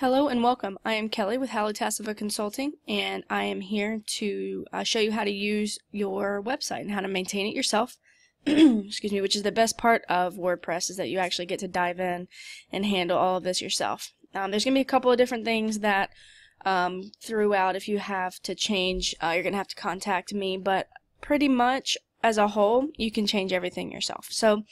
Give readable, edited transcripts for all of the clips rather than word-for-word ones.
Hello and welcome. I am Kelly with Hallotassiva Consulting, and I am here to show you how to use your website and how to maintain it yourself. Excuse me, which is the best part of WordPress, is that you actually get to dive in and handle all of this yourself. There's going to be a couple of different things that throughout, if you have to change, you're going to have to contact me, but pretty much as a whole, you can change everything yourself. So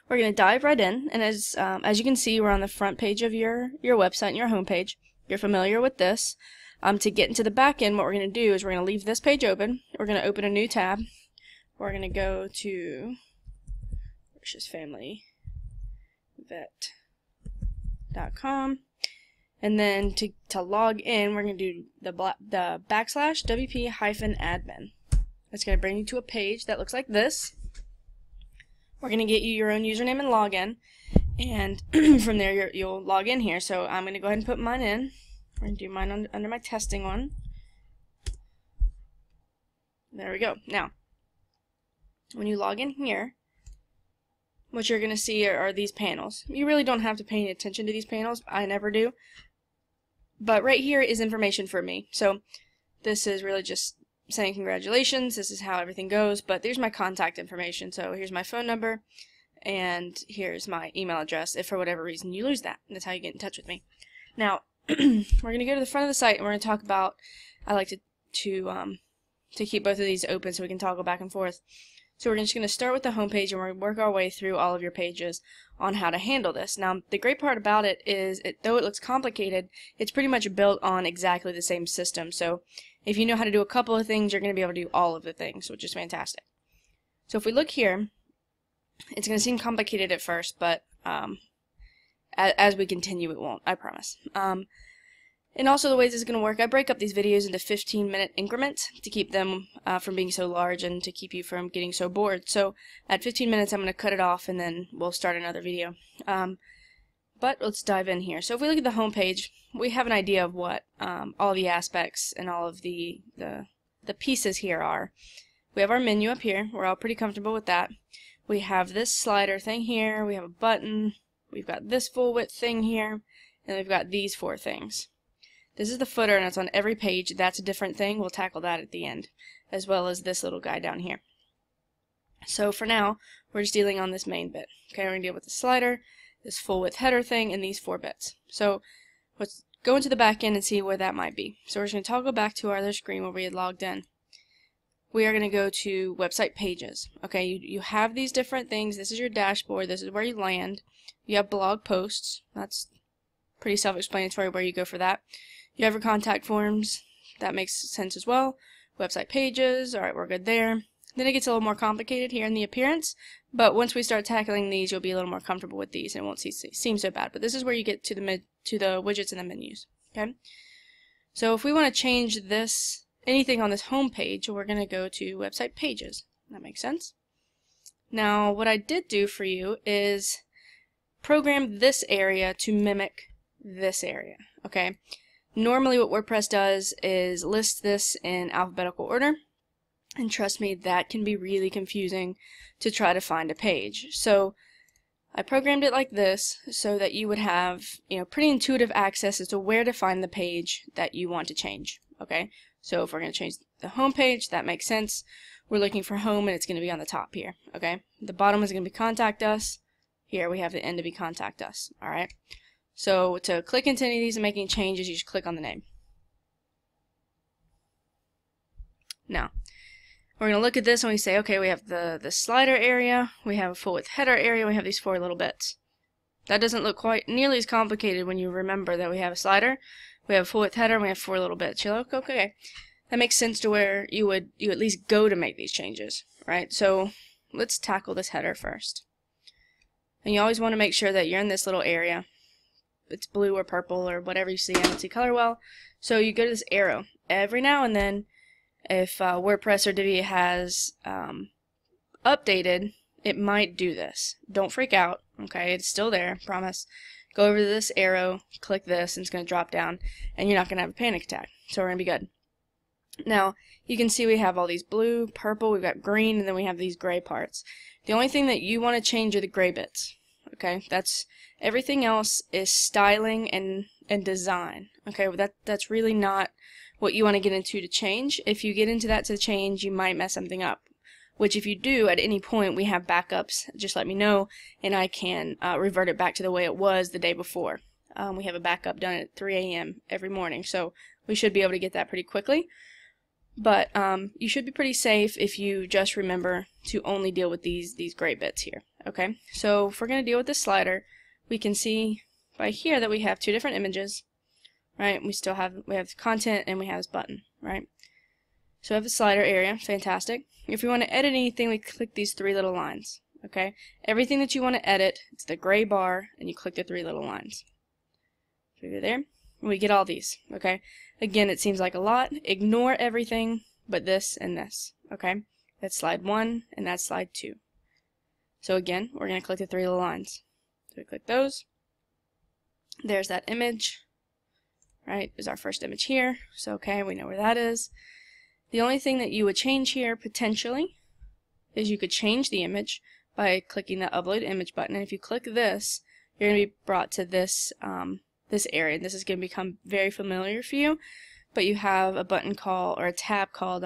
we're going to dive right in, and as you can see, we're on the front page of your website and your home page. You're familiar with this. To get into the back end, what we're going to do is we're going to leave this page open. We're going to open a new tab. We're going to go to RisiusFamilyVet.com, and then to log in, we're going to do the /wp-admin. That's going to bring you to a page that looks like this. We're going to get you your own username and login, and from there you'll log in here. So I'm going to go ahead and put mine in. We're going to do mine under my testing one. There we go. Now, when you log in here, what you're going to see are these panels. You really don't have to pay any attention to these panels. I never do. But right here is information for me. So this is really just saying congratulations, this is how everything goes, but there's my contact information. So here's my phone number, and here's my email address if for whatever reason you lose that. That's how you get in touch with me. Now, we're going to go to the front of the site, and we're going to talk about, I like to keep both of these open so we can toggle back and forth. So we're just going to start with the home page, and we're going to work our way through all of your pages on how to handle this. Now, the great part about it is, though it looks complicated, it's pretty much built on exactly the same system. So if you know how to do a couple of things, you're going to be able to do all of the things, which is fantastic. So if we look here, it's going to seem complicated at first, but as we continue, it won't, I promise. And also the ways this is going to work, I break up these videos into 15-minute increments to keep them from being so large and to keep you from getting so bored. So at 15 minutes, I'm going to cut it off, and then we'll start another video. But let's dive in here. So if we look at the home page, we have an idea of what all the aspects and all of the pieces here are. We have our menu up here. We're all pretty comfortable with that. We have this slider thing here. We have a button. We've got this full width thing here. And we've got these four things. This is the footer, and it's on every page. That's a different thing. We'll tackle that at the end, as well as this little guy down here. So for now, we're just dealing on this main bit. Okay, we're going to deal with the slider, this full width header thing, and these four bits. So let's go into the back end and see where that might be. So we're just going to toggle back to our other screen where we had logged in. We are going to go to website pages. Okay, you have these different things. This is your dashboard. This is where you land. You have blog posts. That's pretty self-explanatory where you go for that. You have your contact forms. That makes sense as well. Website pages. Alright, we're good there. Then it gets a little more complicated here in the appearance, but once we start tackling these, you'll be a little more comfortable with these, and it won't seem so bad. But this is where you get to the widgets and the menus. Okay. So if we want to change anything on this home page, we're going to go to website pages. That makes sense. Now, what I did do for you is program this area to mimic this area. Okay. Normally, what WordPress does is list this in alphabetical order. And trust me, that can be really confusing to try to find a page. So I programmed it like this so that you would have, pretty intuitive access as to where to find the page that you want to change. Okay, so if we're going to change the home page, that makes sense. We're looking for home, and it's going to be on the top here. Okay, the bottom is going to be contact us. Here we have the end to be contact us. All right. So to click into any of these and making changes, you just click on the name. Now, we're going to look at this and we say, okay, we have the slider area, we have a full width header area, we have these four little bits. That doesn't look quite nearly as complicated when you remember that we have a slider, we have a full width header, and we have four little bits. You're like, okay, that makes sense to where you at least go to make these changes, right? So let's tackle this header first. And you always want to make sure that you're in this little area. It's blue or purple or whatever you see. I don't see color well. So you go to this arrow. Every now and then, if WordPress or Divi has updated, it might do this. Don't freak out. Okay, it's still there, promise. Go over to this arrow, click this, and it's going to drop down, and you're not going to have a panic attack. So we're going to be good. Now, you can see we have all these blue, purple, we've got green, and then we have these gray parts. The only thing that you want to change are the gray bits. Okay, that's everything else is styling and design. Okay, well, that's really not what you want to get into to change. If you get into that to change, you might mess something up. Which if you do at any point, we have backups. Just let me know, and I can revert it back to the way it was the day before. We have a backup done at 3 a.m. every morning, so we should be able to get that pretty quickly. But you should be pretty safe if you just remember to only deal with these gray bits here. Okay, so if we're going to deal with this slider, we can see by here that we have two different images, right? We have content and we have this button, right? So we have the slider area, fantastic. If we want to edit anything, we click these three little lines, okay? Everything that you want to edit, it's the gray bar, and you click the three little lines. So we go there, and we get all these, okay? Again, it seems like a lot. Ignore everything but this and this, okay? That's slide 1, and that's slide 2. So again, we're going to click the three little lines. So we click those. There's that image, right? Is our first image here. So okay, we know where that is. The only thing that you would change here potentially is you could change the image by clicking the upload image button. And if you click this, you're going to be brought to this this area. This is going to become very familiar for you. But you have a button called, or a tab called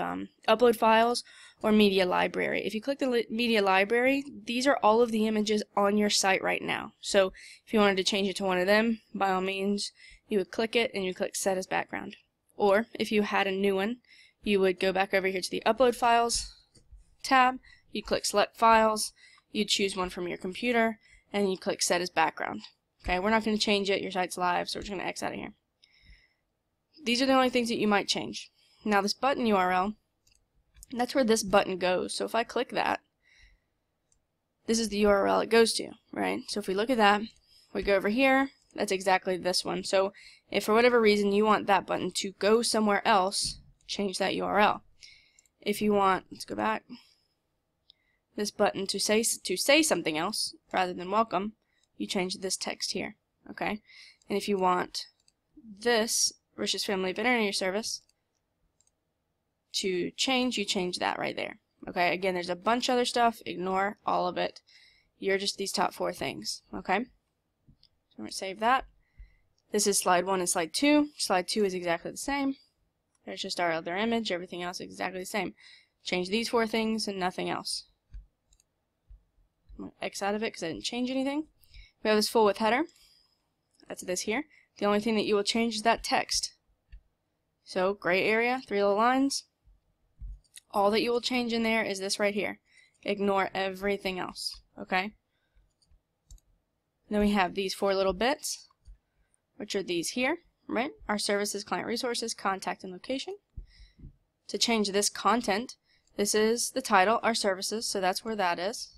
upload files or media library. If you click the media library, these are all of the images on your site right now. So if you wanted to change it to one of them, by all means, you would click it and you click set as background. Or if you had a new one, you would go back over here to the upload files tab, you click select files, you choose one from your computer, and you click set as background. Okay, we're not going to change it, your site's live, so we're just going to X out of here. These are the only things that you might change. Now this button URL, that's where this button goes. So if I click that, this is the URL it goes to, right? So if we look at that, we go over here, that's exactly this one. So if for whatever reason you want that button to go somewhere else, change that URL. If you want, let's go back, this button to say something else rather than welcome, you change this text here, okay? And if you want this Risius Family Veterinary Service to change, you change that right there. Okay, again, there's a bunch of other stuff. Ignore all of it. You're just these top 4 things. Okay, so we're going to save that. This is slide 1 and slide 2. Slide 2 is exactly the same. There's just our other image. Everything else is exactly the same. Change these 4 things and nothing else. I'm going to X out of it because I didn't change anything. We have this full width header. That's this here. The only thing that you will change is that text. So, gray area, 3 little lines. All that you will change in there is this right here. Ignore everything else, okay? Then we have these 4 little bits, which are these here, right? Our services, client resources, contact, and location. To change this content, this is the title, our services, so that's where that is.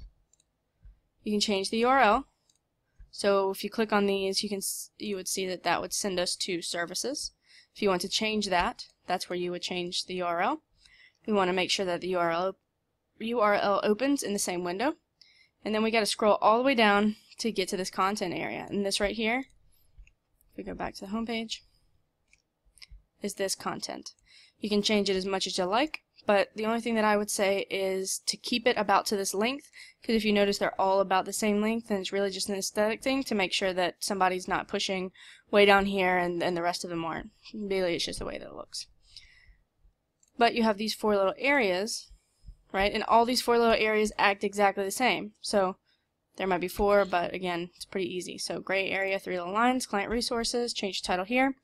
You can change the URL. So if you click on these, you would see that that would send us to services. If you want to change that, that's where you would change the URL. We want to make sure that the URL opens in the same window. And then we got to scroll all the way down to get to this content area. And this right here, if we go back to the home page, is this content. You can change it as much as you like, but the only thing that I would say is to keep it about to this length, because if you notice they're all about the same length, then it's really just an aesthetic thing to make sure that somebody's not pushing way down here and the rest of them aren't. Really, it's just the way that it looks. But you have these 4 little areas, right? And all these 4 little areas act exactly the same. So there might be 4, but again, it's pretty easy. So gray area, 3 little lines, client resources, change the title here,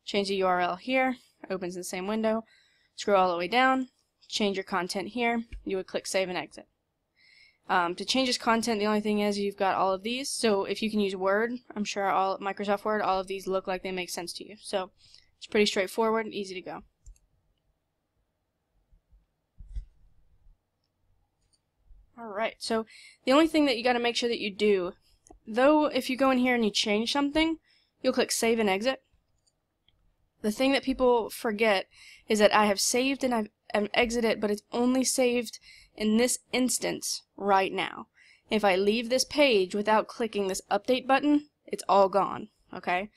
change the URL here, opens in the same window, scroll all the way down, change your content here, you would click save and exit. To change this content, the only thing is you've got all of these, so if you can use Word, I'm sure Microsoft Word, all of these look like they make sense to you. So it's pretty straightforward and easy to go. Alright, so the only thing that you got to make sure that you do, though if you go in here and you change something, you'll click save and exit. The thing that people forget is that I have saved and I've exited, but it's only saved in this instance right now. If I leave this page without clicking this update button, it's all gone, okay?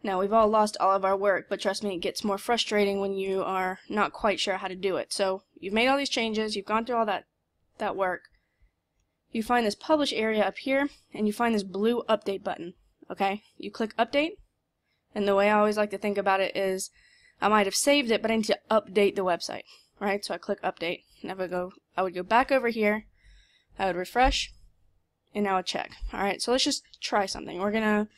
Now, we've all lost all of our work, but trust me, it gets more frustrating when you are not quite sure how to do it. So, you've made all these changes, you've gone through all that work. you find this publish area up here, and you find this blue update button. Okay, you click update, and the way I always like to think about it is I might have saved it, but I need to update the website, right? So I click update, and I would go back over here, I would refresh, and now I would check. Alright, so let's just try something. We're gonna,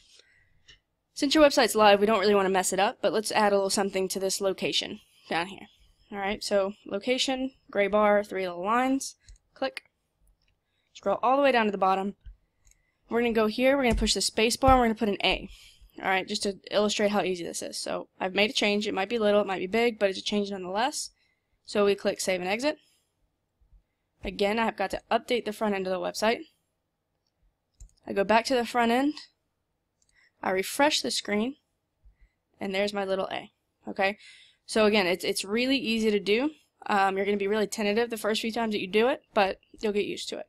since your website's live, we don't really want to mess it up, but let's add a little something to this location down here. Alright, so location, gray bar, 3 little lines, click, scroll all the way down to the bottom. We're going to go here, we're going to push the space bar, and we're going to put an A. Alright, just to illustrate how easy this is. So I've made a change. It might be little, it might be big, but it's a change nonetheless. So we click save and exit. Again, I've got to update the front end of the website. I go back to the front end, I refresh the screen, and there's my little A. Okay, so again, it's really easy to do. You're going to be really tentative the first few times that you do it, but you'll get used to it.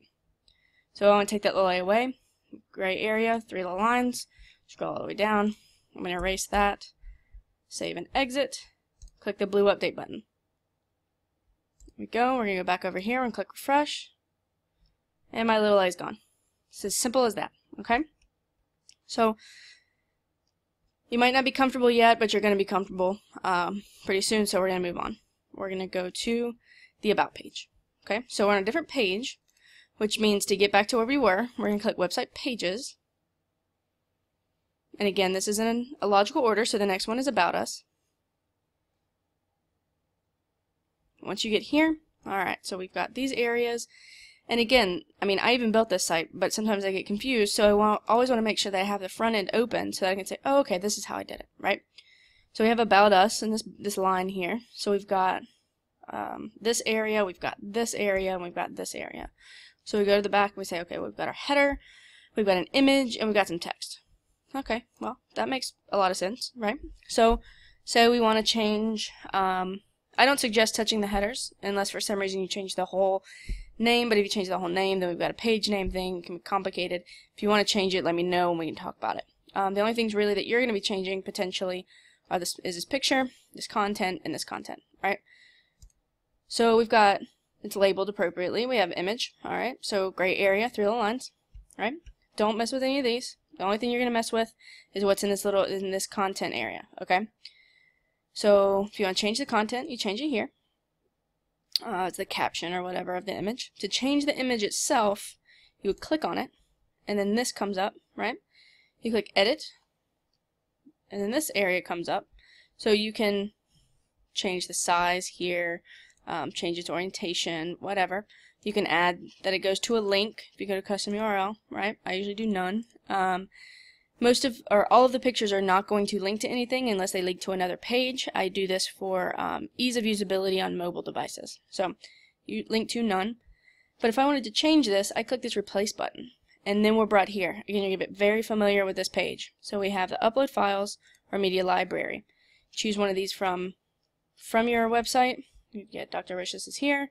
So I want to take that little A away. Gray area, 3 little lines, scroll all the way down. I'm going to erase that, save and exit, click the blue update button. There we go. We're going to go back over here and click refresh, and my little A is gone. It's as simple as that. Okay, so you might not be comfortable yet, but you're going to be comfortable pretty soon, so we're going to move on. We're going to go to the About page. Okay, so we're on a different page, which means to get back to where we were, we're going to click Website Pages. And again, this is in a logical order, so the next one is About Us. Once you get here, alright, so we've got these areas. And again, I mean, I even built this site, but sometimes I get confused, so I always want to make sure that I have the front end open so that I can say, oh, okay, this is how I did it, right? So we have About Us in this line here. So we've got this area, we've got this area, and we've got this area. So we go to the back and we say, okay, we've got our header, we've got an image, and we've got some text. Okay, well, that makes a lot of sense, right? So say we want to change, I don't suggest touching the headers unless for some reason you change the whole name, but if you change the whole name, then we've got a page name thing. It can be complicated. If you want to change it, let me know and we can talk about it. The only things really that you're going to be changing potentially are is this picture, this content, and this content, right? So we've got, it's labeled appropriately. We have image, alright, so gray area, 3 little lines, right? Don't mess with any of these. The only thing you're going to mess with is what's in this content area, okay? So if you want to change the content, you change it here. It's the caption or whatever of the image. To change the image itself, you would click on it, and then this comes up, right? You click edit, and then this area comes up. So you can change the size here, change its orientation, whatever. You can add that it goes to a link if you go to custom URL, right? I usually do none. All of the pictures are not going to link to anything unless they link to another page. I do this for ease of usability on mobile devices. So you link to none. But if I wanted to change this, I click this replace button. And then we're brought here. Again, you're going to get very familiar with this page. So we have the upload files or media library. Choose one of these from your website. You get Dr. Risius is here.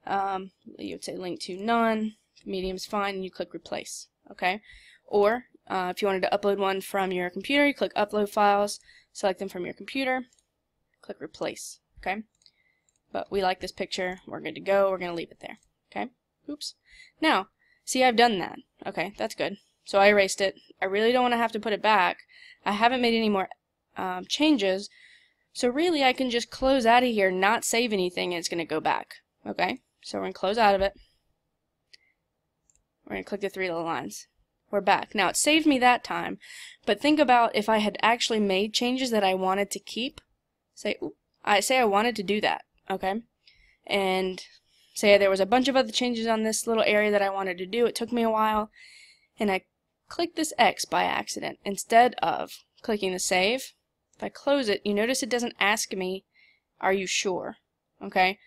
You would say link to none. Medium's fine, and you click replace. Okay? Or if you wanted to upload one from your computer, you click upload files, select them from your computer, click replace. Okay? But we like this picture. We're good to go. We're going to leave it there. Okay? Oops. Now, see, I've done that. Okay, that's good. So I erased it. I really don't want to have to put it back. I haven't made any more changes. So really, I can just close out of here, not save anything, and it's going to go back. Okay? So we're going to close out of it. We're going to click the 3 little lines. We're back. Now, it saved me that time, but think about if I had actually made changes that I wanted to keep. Say I wanted to do that, okay? And say there was a bunch of other changes on this little area that I wanted to do. It took me a while, and I clicked this X by accident instead of clicking the save. If I close it, you notice it doesn't ask me, are you sure? Okay?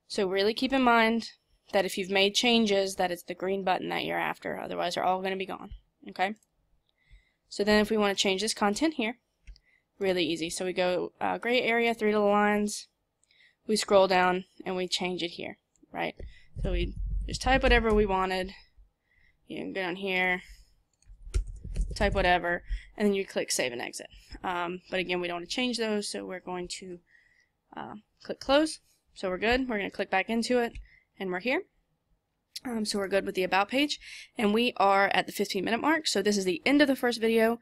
So really keep in mind that if you've made changes, that it's the green button that you're after. Otherwise, they're all going to be gone. Okay? So then if we want to change this content here, really easy. So we go gray area, 3 little lines. We scroll down, and we change it here. Right? So we just type whatever we wanted. You can go down here, type whatever, and then you click save and exit. But again, we don't want to change those, so we're going to click close. So we're good. We're going to click back into it, and we're here. So we're good with the About page, and we are at the 15-minute mark, so this is the end of the first video.